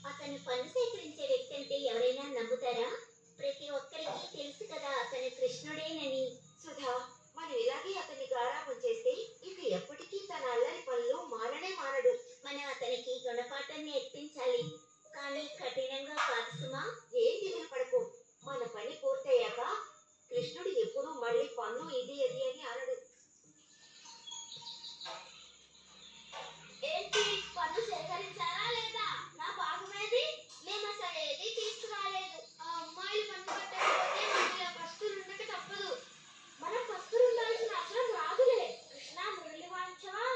అతను పన్ను సేకరించే వ్యక్తి అంటే ఎవరైనా నమ్ముతారా? ప్రతి ఒక్కరికి తెలుసు కదా అతను కృష్ణుడేనని. సుధా, మనం ఇలాగే అతన్ని గారాబం చేస్తే ఇక ఎప్పటికీ తన అల్లరి పనులు మాననే మానడు. మనం అతనికి గుణపాఠం నేర్పించాలి, కానీ కఠినంగా కాదు సుమా. ఏం దిగులు పడకు. మన పని పూర్తయ్యాక కృష్ణుడు ఎప్పుడూ మళ్ళీ పన్ను ఇది అది అని అనడు. ఏంటి, పన్ను సేకరించారా లేదా? నా భాగమేది? మేము అసలు ఏది తీసుకురాలేదు. ఆ అమ్మాయిలు పన్ను కట్టకపోతే మన పస్తులు ఉండక తప్పదు. మనం పస్తులు ఉండాల్సిన అవసరం రాదులే. కృష్ణ, మురళి వాయించవా?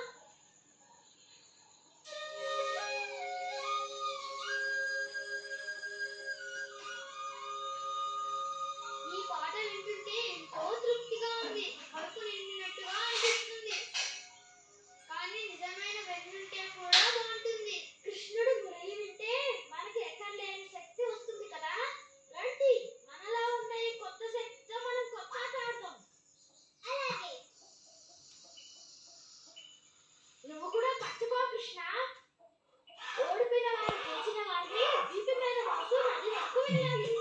ఈ పాట వింటుంటే ఎంతో తృప్తిగా ఉంది, కడుపు నిండినట్టుగా అనిపిస్తుంది. కానీ నిజమైన వెన్నుంటే కూడా బాగుంటుంది. కృష్ణుడు మురళి వింటే మనకి ఎక్కడ లేని శక్తి వస్తుంది కదా. రండి, మనలో ఉన్న ఈ కొత్త శక్తితో మనం కొత్త ఆట ఆడదాం. అలాగే, నువ్వు కూడా పట్టుకో కృష్ణ. ఓడిపోయిన వారిని గెలిచిన వారిని వీపు మీద మోస్తూ నది వరకు వెళ్ళాలి.